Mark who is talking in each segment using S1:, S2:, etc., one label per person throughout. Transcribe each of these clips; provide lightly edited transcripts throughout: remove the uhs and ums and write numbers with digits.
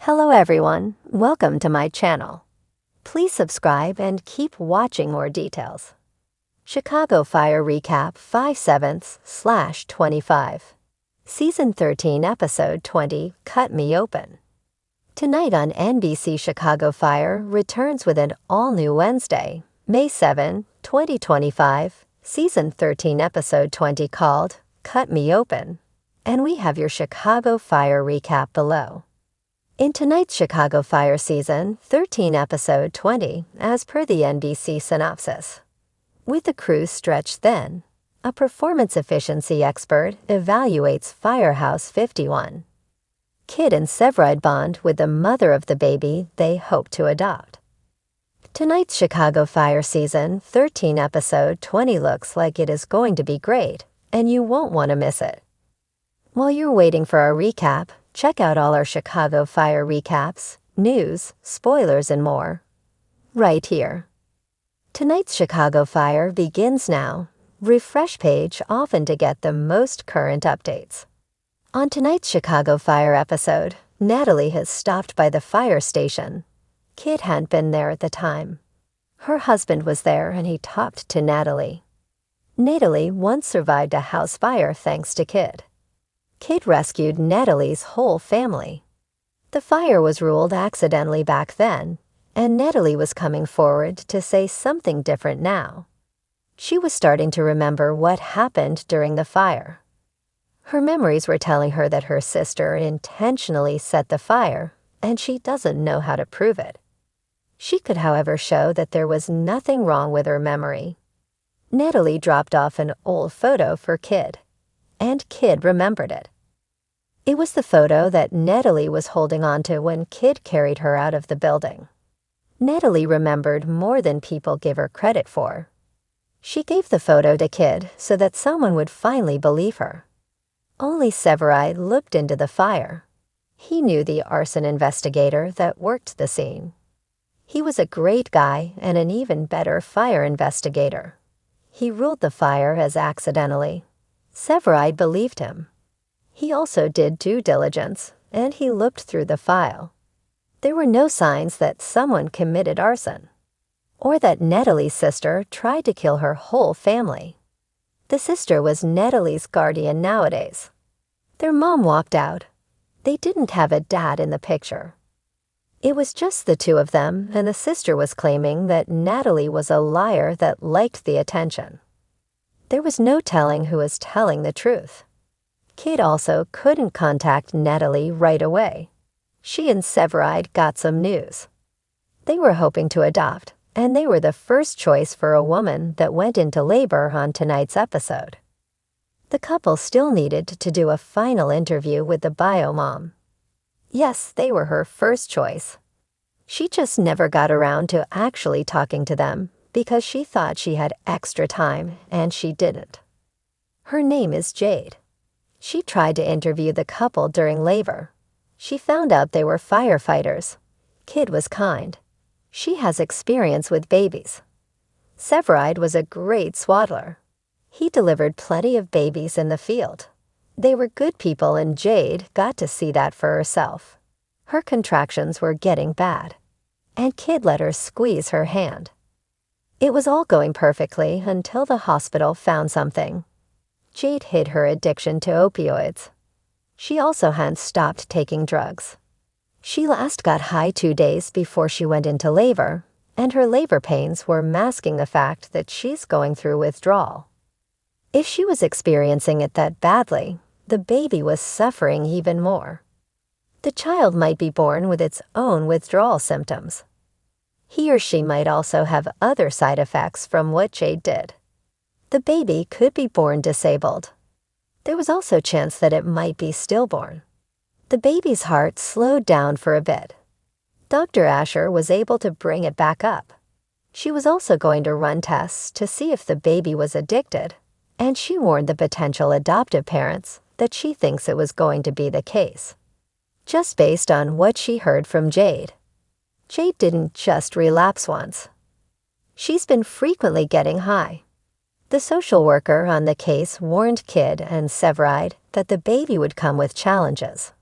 S1: Hello everyone, welcome to my channel. Please subscribe and keep watching more details. Chicago Fire Recap 5/7/25. Season 13, Episode 20, Cut Me Open. Tonight on NBC, Chicago Fire returns with an all-new Wednesday, May 7, 2025, Season 13, Episode 20 called Cut Me Open. And we have your Chicago Fire recap below. In tonight's Chicago Fire Season 13, Episode 20, as per the NBC synopsis. With the crew stretched thin, a performance efficiency expert evaluates Firehouse 51. Kid and Severide bond with the mother of the baby they hope to adopt. Tonight's Chicago Fire Season 13, Episode 20 looks like it is going to be great, and you won't want to miss it. While you're waiting for our recap, check out all our Chicago Fire recaps, news, spoilers, and more right here. Tonight's Chicago Fire begins now. Refresh page often to get the most current updates. On tonight's Chicago Fire episode, Natalie has stopped by the fire station. Kid hadn't been there at the time. Her husband was there and he talked to Natalie. Natalie once survived a house fire thanks to Kid. Kid rescued Natalie's whole family. The fire was ruled accidentally back then, and Natalie was coming forward to say something different now. She was starting to remember what happened during the fire. Her memories were telling her that her sister intentionally set the fire, and she doesn't know how to prove it. She could, however, show that there was nothing wrong with her memory. Natalie dropped off an old photo for Kid, and Kid remembered it. It was the photo that Natalie was holding on to when Kid carried her out of the building. Natalie remembered more than people give her credit for. She gave the photo to Kid so that someone would finally believe her. Only Severide looked into the fire. He knew the arson investigator that worked the scene. He was a great guy and an even better fire investigator. He ruled the fire as accidentally. Severide believed him. He also did due diligence, and he looked through the file. There were no signs that someone committed arson, or that Natalie's sister tried to kill her whole family. The sister was Natalie's guardian nowadays. Their mom walked out. They didn't have a dad in the picture. It was just the two of them, and the sister was claiming that Natalie was a liar that liked the attention. There was no telling who was telling the truth. Kid also couldn't contact Natalie right away. She and Severide got some news. They were hoping to adopt, and they were the first choice for a woman that went into labor on tonight's episode. The couple still needed to do a final interview with the bio mom. Yes, they were her first choice. She just never got around to actually talking to them because she thought she had extra time, and she didn't. Her name is Jade. She tried to interview the couple during labor. She found out they were firefighters. Kid was kind. She has experience with babies. Severide was a great swaddler. He delivered plenty of babies in the field. They were good people, and Jade got to see that for herself. Her contractions were getting bad, and Kid let her squeeze her hand. It was all going perfectly until the hospital found something. Jade hid her addiction to opioids. She also hadn't stopped taking drugs. She last got high 2 days before she went into labor, and her labor pains were masking the fact that she's going through withdrawal. If she was experiencing it that badly, the baby was suffering even more. The child might be born with its own withdrawal symptoms. He or she might also have other side effects from what Jade did. The baby could be born disabled. There was also a chance that it might be stillborn. The baby's heart slowed down for a bit. Dr. Asher was able to bring it back up. She was also going to run tests to see if the baby was addicted, and she warned the potential adoptive parents that she thinks it was going to be the case. Just based on what she heard from Jade. Jade didn't just relapse once. She's been frequently getting high. The social worker on the case warned Kid and Severide that the baby would come with challenges.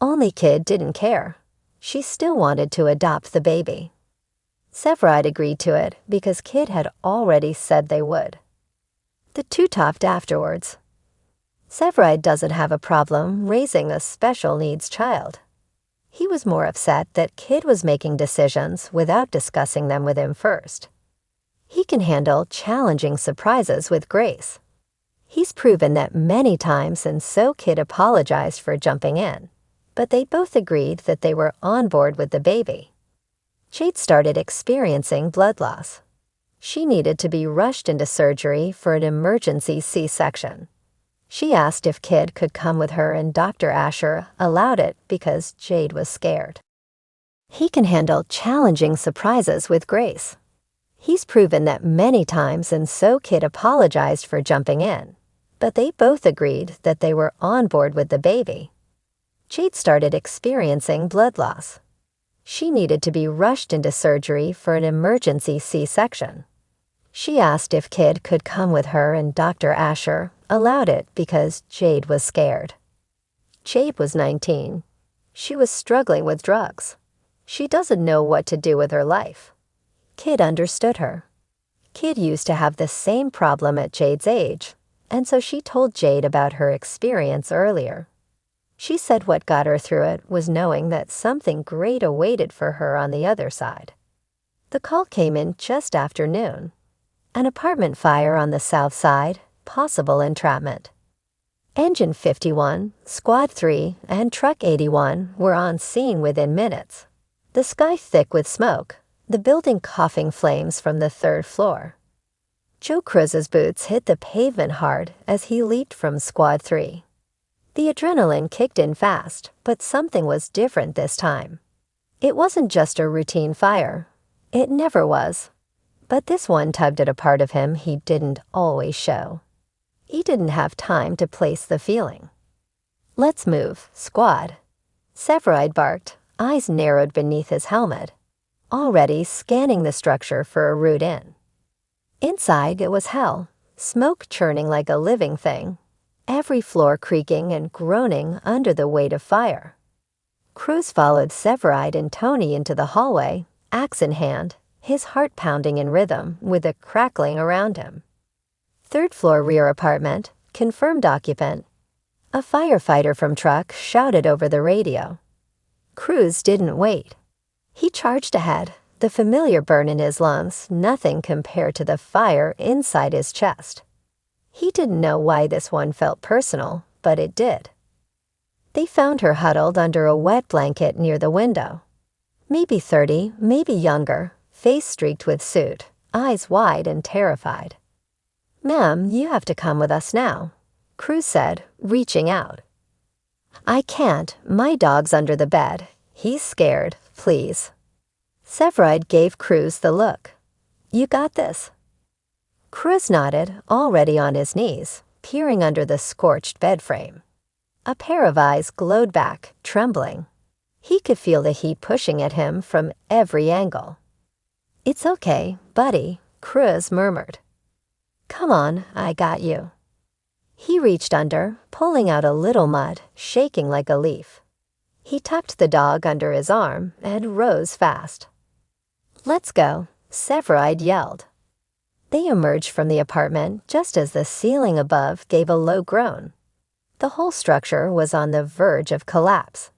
S1: Only Kid didn't care. She still wanted to adopt the baby. Severide agreed to it because Kid had already said they would. The two talked afterwards. Severide doesn't have a problem raising a special needs child. He was more upset that Kid was making decisions without discussing them with him first. He can handle challenging surprises with grace. He's proven that many times, and so Kid apologized for jumping in, but they both agreed that they were on board with the baby. Jade started experiencing blood loss. She needed to be rushed into surgery for an emergency C-section. She asked if Kid could come with her, and Dr. Asher allowed it because Jade was scared. He can handle challenging surprises with grace. He's proven that many times, and so Kid apologized for jumping in, but they both agreed that they were on board with the baby. Jade started experiencing blood loss. She needed to be rushed into surgery for an emergency C-section. She asked if Kid could come with her, and Dr. Asher allowed it because Jade was scared. Jade was 19. She was struggling with drugs. She doesn't know what to do with her life. Kid understood her. Kid used to have the same problem at Jade's age, and so she told Jade about her experience earlier. She said what got her through it was knowing that something great awaited for her on the other side. The call came in just after noon. An apartment fire on the south side, possible entrapment. Engine 51, Squad 3, and Truck 81 were on scene within minutes. The sky thick with smoke, the building coughing flames from the third floor. Joe Cruz's boots hit the pavement hard as he leaped from Squad 3. The adrenaline kicked in fast, but something was different this time. It wasn't just a routine fire. It never was. But this one tugged at a part of him he didn't always show. He didn't have time to place the feeling. "Let's move, squad." Severide barked, eyes narrowed beneath his helmet, already scanning the structure for a route in. Inside, it was hell, smoke churning like a living thing, every floor creaking and groaning under the weight of fire. Cruz followed Severide and Tony into the hallway, axe in hand, his heart pounding in rhythm with a crackling around him. Third floor rear apartment, confirmed occupant. A firefighter from truck shouted over the radio. Cruz didn't wait. He charged ahead, the familiar burn in his lungs nothing compared to the fire inside his chest. He didn't know why this one felt personal, but it did. They found her huddled under a wet blanket near the window. Maybe 30, maybe younger, face streaked with soot, eyes wide and terrified. "Ma'am, you have to come with us now," Cruz said, reaching out. "I can't. My dog's under the bed. He's scared, please." Severide gave Cruz the look. "You got this." Cruz nodded, already on his knees, peering under the scorched bed frame. A pair of eyes glowed back, trembling. He could feel the heat pushing at him from every angle. "It's okay, buddy," Cruz murmured. "Come on, I got you." He reached under, pulling out a little mud, shaking like a leaf. He tucked the dog under his arm and rose fast. "Let's go," Severide yelled. They emerged from the apartment just as the ceiling above gave a low groan. The whole structure was on the verge of collapse.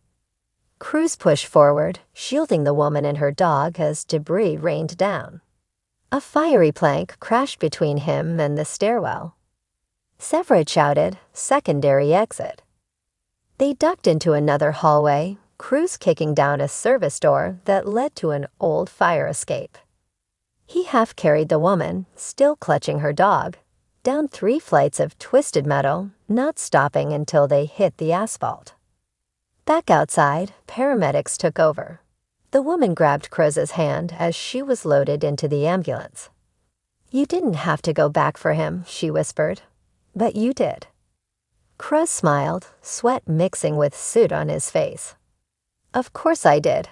S1: Cruz pushed forward, shielding the woman and her dog as debris rained down. A fiery plank crashed between him and the stairwell. Severide shouted, "Secondary exit." They ducked into another hallway, Cruz kicking down a service door that led to an old fire escape. He half-carried the woman, still clutching her dog, down 3 flights of twisted metal, not stopping until they hit the asphalt. Back outside, paramedics took over. The woman grabbed Cruz's hand as she was loaded into the ambulance. "You didn't have to go back for him," she whispered, "but you did." Cruz smiled, sweat mixing with soot on his face. "Of course I did."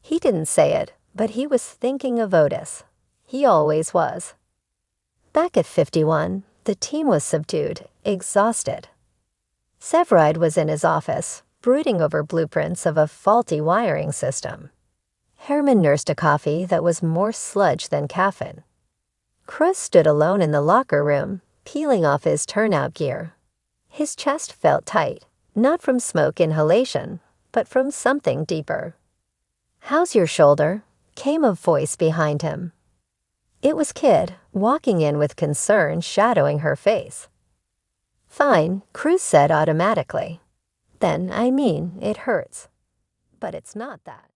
S1: He didn't say it, but he was thinking of Otis. He always was. Back at 51, the team was subdued, exhausted. Severide was in his office, brooding over blueprints of a faulty wiring system. Herman nursed a coffee that was more sludge than caffeine. Cruz stood alone in the locker room, peeling off his turnout gear. His chest felt tight, not from smoke inhalation, but from something deeper. "How's your shoulder?" came a voice behind him. It was Kid, walking in with concern shadowing her face. "Fine," Cruz said automatically. "Then, I mean, it hurts. But it's not that."